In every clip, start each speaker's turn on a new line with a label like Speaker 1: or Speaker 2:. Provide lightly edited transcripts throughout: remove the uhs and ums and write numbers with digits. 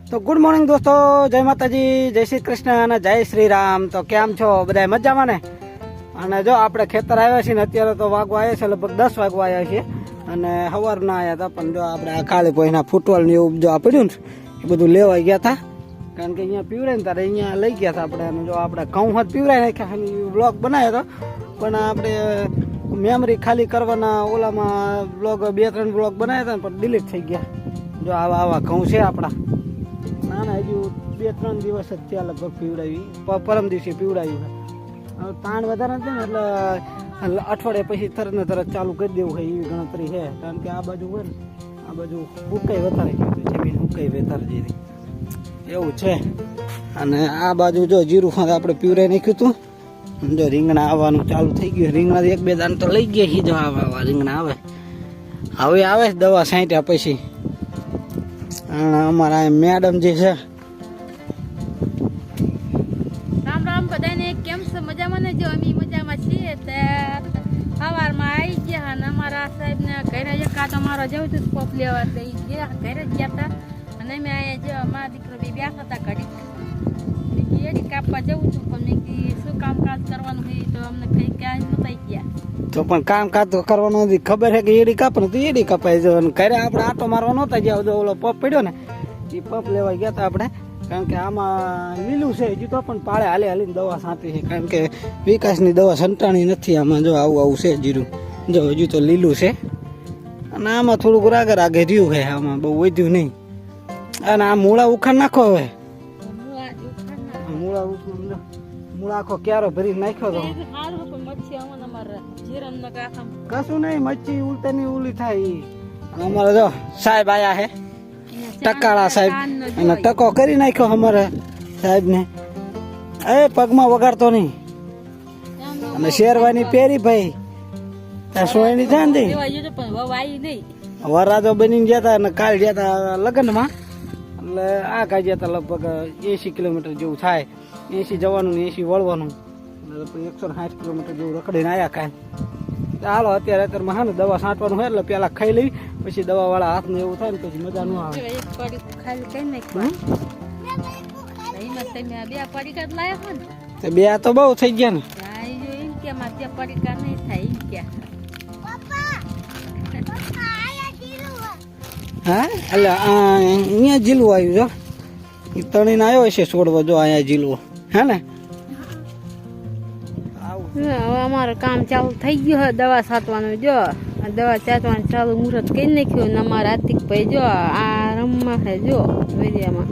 Speaker 1: તો good morning દોસ્તો, જય માતાજી, જય શ્રી કૃષ્ણ અને જય શ્રી રામ। તો કેમ છો બધા? મજામાં ને? અને જો આપણે ખેતર આવ્યા છીએ ને અત્યારે તો વાગવા આવ્યા છે, લગભગ 10 વાગવા આવ્યા છીએ અને સવારના આવ્યા હતા। પણ જો આપણે આ કાળી પોઈના ફૂટવાલ ને એવું જો પડ્યું ને એ બધું લેવા ગયા હતા, કારણ કે અહીંયા પીવડાય ને ત્યારે અહીંયા લઈ ગયા હતા આપણે। અને જો આપણે ઘઉં હાથ પીવડાય નાખ્યા, બ્લોગ બનાવ્યો હતો પણ આપણે મેમરી ખાલી કરવાના ઓલામાં બ્લોગ 2-3 બ્લોગ બનાવ્યા હતા પણ ડિલીટ થઈ ગયા। જો આવા આવા ઘઉં છે આપણા, ના ના હજુ 2-3 દિવસ જ ત્યાં લગભગ પીવડાવી, પરમ દિવસે પીવડાવ્યું છે। હવે તાણ વધારે નથી ને એટલે અઠવાડિયા પછી તરત ને તરત ચાલુ કરી દેવું હોય એવી ગણતરી છે, કારણ કે આ બાજુ હોય ને આ બાજુ હુકાઈ વધારે ગયું, જમીન હુકાઈ વધારે જેવી એવું છે। અને આ બાજુ જો જીરું ખાંડ આપણે પીવડાવી નાખ્યું હતું, જો રીંગણા આવવાનું ચાલુ થઈ ગયું। રીંગણા 1-2 દાન તો લઈ ગયા છે, જો આવા રીંગણા આવે હવે આવે દવા છાંટ્યા પછી। અમારા મેડમ જે છે,
Speaker 2: રામ રામ બધાને, કેમ છો? મજામાં ને? જો અમે મજામાં છીએ। સવારમાં આવી ગયા અને અમારા સાહેબ ને ઘરે એકાદ અમારો જવું હતું સ્કોપ લેવા, તો એ ગયા ઘરે જ ગયા હતા અને અમે અહીંયા જો મારા દીકરો બી બેઠા હતા ઘડી એડી કાપવા જવું છું, પણ મેં કીધું શું કામકાજ કરવાનું હોય તો અમને કઈ ક્યાંય નતા ગયા।
Speaker 1: તો પણ કામકાજ તો કરવાનું નથી, ખબર છે કે એડી કાપવાનું તો એડી કપાઈ જવાનું। ઘરે આપણે આટો મારવા નહોતા ગયા, જો ઓલો પપ પડ્યો ને એ પપ લેવા ગયા હતા આપણે, કારણ કે આમાં લીલું છે હજુ તો પણ પાળે હાલીને દવા છાંટી છે, કારણ કે વિકાસની દવા સંટાણી નથી આમાં। જો આવું છે જીરું, જો હજુ તો લીલું છે અને આમાં થોડુંક રાગે રહ્યું છે, આમાં બહુ વધ્યું નહીં। અને આ મૂળા ઉખાડ નાખો, હવે મૂળા આખો ક્યારો ભરી નાખ્યો તો કશું નહીં, મચ્છી ઉલટાની ઉલી થાય। અમારે જો સાહેબ આયા હે, ટકાળા સાહેબ, અને ટકો કરી નાખ્યો અમારા સાહેબ ને, એ પગમાં વગાડતો નહીં અને શેરવાની પહેરી ભાઈ ત્યાં સોયની જાન દે વરાજો બનીને ગયા હતા અને કાલ ગયા હતા લગ્નમાં, એટલે આ કાલ ગયા હતા લગભગ 80 કિલોમીટર જેવું થાય, 80 જવાનું ને 80 વળવાનું, એટલે 160 કિલોમીટર જેવું રખડીને આવ્યા કાલ। ચાલો અત્યારે હા ને દવા છાંટવાનું હોય એટલે પેલા ખાઈ લેવી, પછી દવા વાળા હાથને એવું થાય ને પછી મજા ન આવે। બે તો બહુ થઈ ગયા ને, હા એટલે અહીંયા જીલવું આવ્યું, જો તણીને આવ્યો છે છોડવો, જો અહીંયા જીલવો હે ને।
Speaker 2: હવે અમારું કામ ચાલુ થઈ ગયું છે દવા છાંટવાનું। જો દવા છાંટવાનું ચાલુ મુહૂર્ત કરી નાખ્યું ને અમારા આર્થિક ભાઈ જો આ રમવા છે, જો વેરિયામાં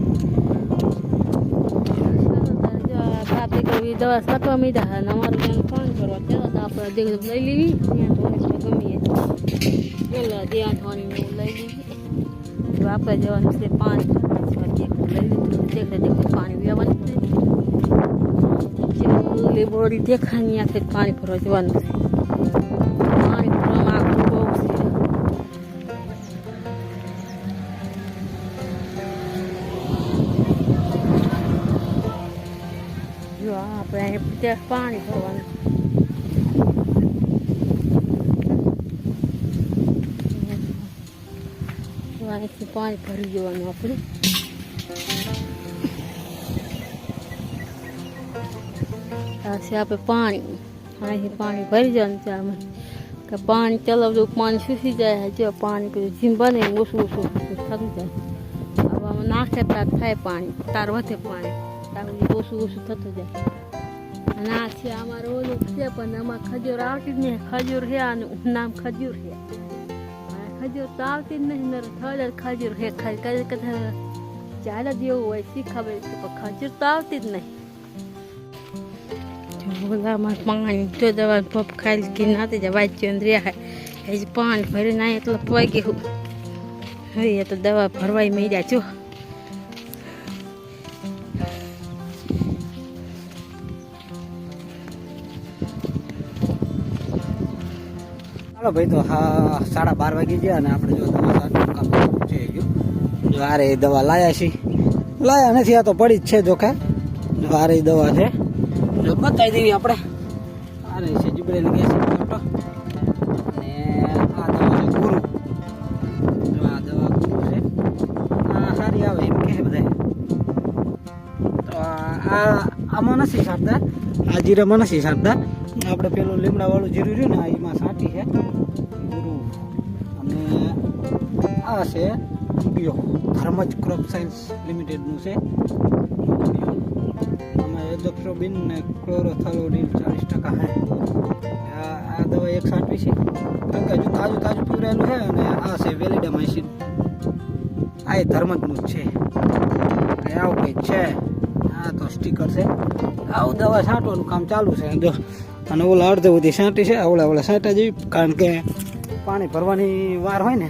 Speaker 2: જો બાપે કઈ દવા છાંટવા મીધા છે ને અમારું ત્યાં ફોન કરવા ચાલો તો આપણે દેખ લઈ લેવી, ગમીએ પેલા ધ્યાન થવાની લઈ લેવી, આપણે જવાનું છે 5 લઈ લીધું, દેખે પાણી પીવાનું છે, બોડી દેખાની આખે પાણી ભરવા જવાનું છે, પાણી ભરવામાં આખું બહુ છે। જો આપણે અહીંયા પાણી ભરવાનું, અહીંથી પાણી ભરી જવાનું આપણે। આપણે પાણી અહીંથી પાણી ભરી જવાનું છે આમાં, કે પાણી ચલાવવું પાણી સૂસી જાય, જો પાણી પેલું જીમ બને ઓછું થતું જાય, હવે આમાં નાખે તાર થાય પાણી, તાર વધે પાણી, તાર ઓછું થતું જાય। અને આ છે અમારે ઓલું છે પણ આમાં ખજૂર આવતી જ નહીં, ખજૂર છે આનું નામ ખજૂર છે, ખજૂર તો આવતી જ નહીં, થોડા ખજૂર છે કદાચ ચાલે જ એવું હોય શી ખબર છે, પણ ખજૂર તો આવતી જ નહીં। ઓલામાં પાણી જો દવા પપ ખાઈ કે નાતી જાય વાંચ્યું રહ્યા એ પાણી ભરીને આવ્યા એટલે પવાઈ ગયું, હવે તો દવા ભરવાઈ મળ્યા જો।
Speaker 1: ચાલો ભાઈ, તો હા 12:30 વાગી ગયા અને આપણે જો દવા છાંટવાનું કામ થઈ ગયું। જો આરે દવા લાયા છીએ, લાયા નથી, આ તો પડી જ છે જોખે, જો આરે દવા છે, જો બતાવી દેવી આપણે, આરે છે જીબ્રેલ ગેસ ફોટો, અને આ દવા છે ગુરુ, જો આ દવા ગુરુ છે, આ સારી આવે એમ કહે બધા। આમાં નથી સાંટતા, આ જીરામાં નથી સાંટતા. આપણે પેલું લીમડા વાળું જીરું રહ્યું ને એમાં સાંટી છે પૂરું. અને આ છે બીયો ધર્મજ ક્રોપ સાયન્સ લિમિટેડનું છે. આમાં એઝોક્રોબિન ને ક્લોરોથાલોડિન 40% છે. આ દવા એક સાંટવી છે કારણ કે હજુ તાજું તાજું પીવડાયેલું છે. અને આ છે વેલિડામાઇસિન, આ એ ધર્મજનું જ છે. આવું કંઈક છે. આ તો સ્ટીકર છે. આવું દવા છાંટવાનું કામ ચાલુ છે જો. અને ઓલા અડધે બધી છાંટી છે, ઓલા છાંટા જેવી, કારણ કે પાણી ભરવાની વાર હોય ને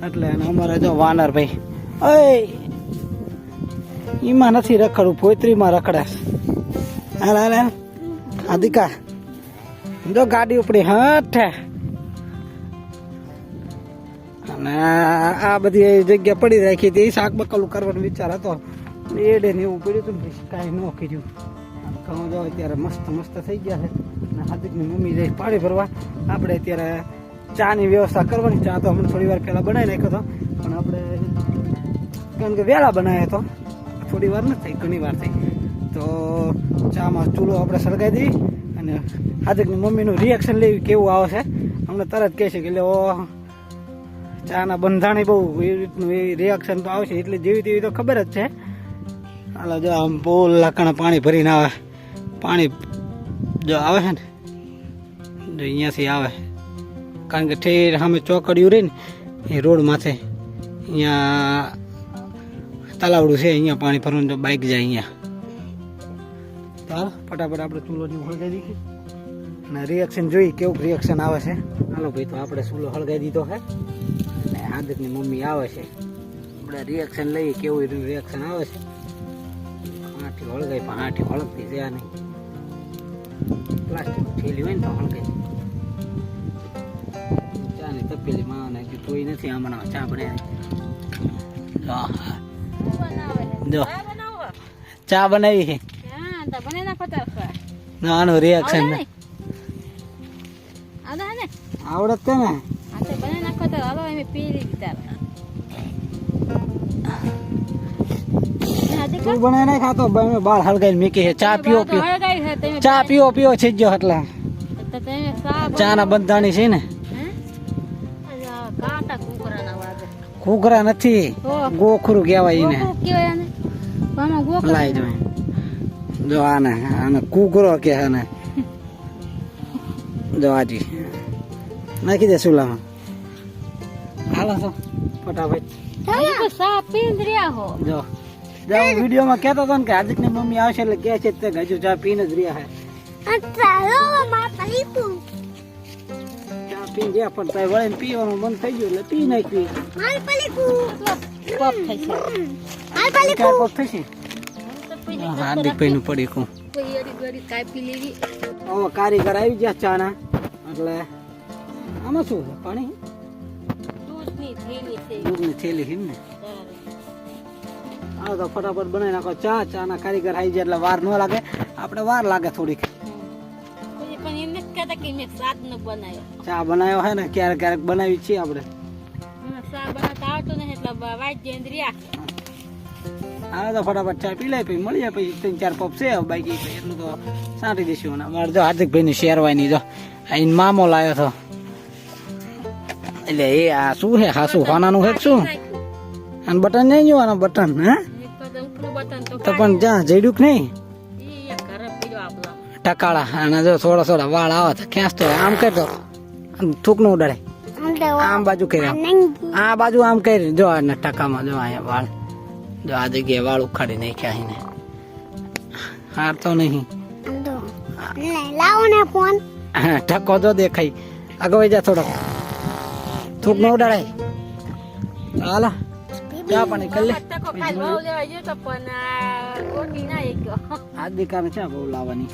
Speaker 1: એટલે. અને અમારે જો વાનર ભાઈ ઓય એમાં નથી રખડવું, પોતરીમાં રખડાશ. હાલ હાલ હાલ આદિકા જો ગાડી ઉપડી હઠે. અને આ બધી જગ્યા પડી રાખી હતી, શાક બકલું કરવાનો વિચાર હતો. એડે ને એવું પડ્યું હતું ને કાંઈ ન કર્યું. ઘઉં જો અત્યારે મસ્ત મસ્ત થઈ ગયા છે. અને હાર્દિકની મમ્મી જઈ પાણી ભરવા. આપણે અત્યારે ચાની વ્યવસ્થા કરવાની. ચા તો હમણાં થોડી વાર પહેલાં બનાવી નાખ્યો હતો, પણ આપણે કારણ કે વહેલા બનાવ્યો હતો, થોડી વાર નથી થઈ, ઘણી વાર થઈ. તો ચામાં ચૂલો આપણે સળગાવી દઈએ અને હાર્દિકની મમ્મીનું રિએક્શન લેવી કેવું આવે છે. અમને તરત કહે છે કે લે ચાના બંધાણી બહુ એવી રીતનું એવી રિએક્શન તો આવશે. એટલે જેવી તેવી તો ખબર જ છે. હાલો જો આમ બોલ લાકડા પાણી ભરીને આવે. પાણી જો આવે છે ને જો અહીંયાથી આવે, કારણ કે ઠેર સામે ચોકડીયું રહી ને એ રોડ માથે અહીંયા તલાવડું છે. અહીંયા પાણી ભરવાનું જો બાઇક જાય અહીંયા. તો હાલો ફટાફટ આપણે ચૂલોની હળગાવી દીધી અને રિએક્શન જોઈ કેવું રિએક્શન આવે છે. હાલો ભાઈ તો આપણે ચૂલો હળગાવી દીધો છે અને હાર્દિકની મમ્મી આવે છે. આપણે રિએક્શન લઈએ કેવું રિએક્શન આવે છે. આઠી હળગાઈ પણ આઠી હળગતી છે નહીં. પ્લાસ્ટિક થેલી હોય ને તો હળગાઈ. ચાની તપેલી માં નાખી તોય નથી આમાં ચા બનાવી. જો ચા બનાવી છે. આનું રિએક્શન આવડત છે ને. તું બનાવી નાખ. ખાતો બાળ હળગાઈ મૂકી છે. ચા પીઓ પીઓ, ચા પીઓ પીઓ છે જો. એટલે ચા ના બંધાણી છે ને. ઘૂઘરા નથી, ગોખરું કહેવાય એને. લાઈ જો આને આને ઘૂઘરો કે આને. જો આજી નાખી દે ચૂલામાં. હાલો તો ફટાફટ જો. વિડીયોમાં કહેતો હતો ને કે હાર્દિકની મમ્મી આવશે એટલે કહે છે તે હજુ ચા પીને જ રહ્યા છે. ચા પી ગયા પણ તાઈ વળીને પીવાનું બંધ થઈ ગયું એટલે પી નાખી. હાર્દિકભાઈ નું પડી કું. હવે કારીગર આવી ગયા ચા ના. એટલે આમાં શું છે? પાણી દૂધની થેલી છે ને. હા તો ફટાફટ બનાવી નાખો ચા. ચા ના કારીગર આવી જાય એટલે વાર ન લાગે. આપણે વાર લાગે થોડીક. ચા બનાવ્યો હે ને ક્યારેક ક્યારેક બનાવી છીએ આપણે. હા તો ફટાફટ ચા પી લે પછી મળી જાય. પછી 3-4 પપ છે બાકી એટલું તો સાંટી દઈશું. અમારે જો હાર્દિકભાઈ ની શેરવાની જો અહીં મામો લાવ્યો હતો. એટલે એ આ શું છે? હાસું હોનાનું છે શું? અને બટન નહીં જોવાના બટન. હે તો પણ જ્યાં જડ્યું નહીં ટકાળા. અને જો થોડા થોડા વાળ આવે તો ખેંચતો આમ કરતો થૂક નું ઉડાડે. આમ બાજુ કરી આ બાજુ આમ કરી જો. આને ટકામાં જો અહીંયા વાળ જો આ જગ્યાએ વાળ ઉખાડી નાખ્યા એને. હારતો નહીં. ટકો તો દેખાય. આગળ જા થોડો. થૂક નો ઉડાડાય. હાલો ચા પાણી કરી લે. આ દીકાને છે બહુ લાવવાની.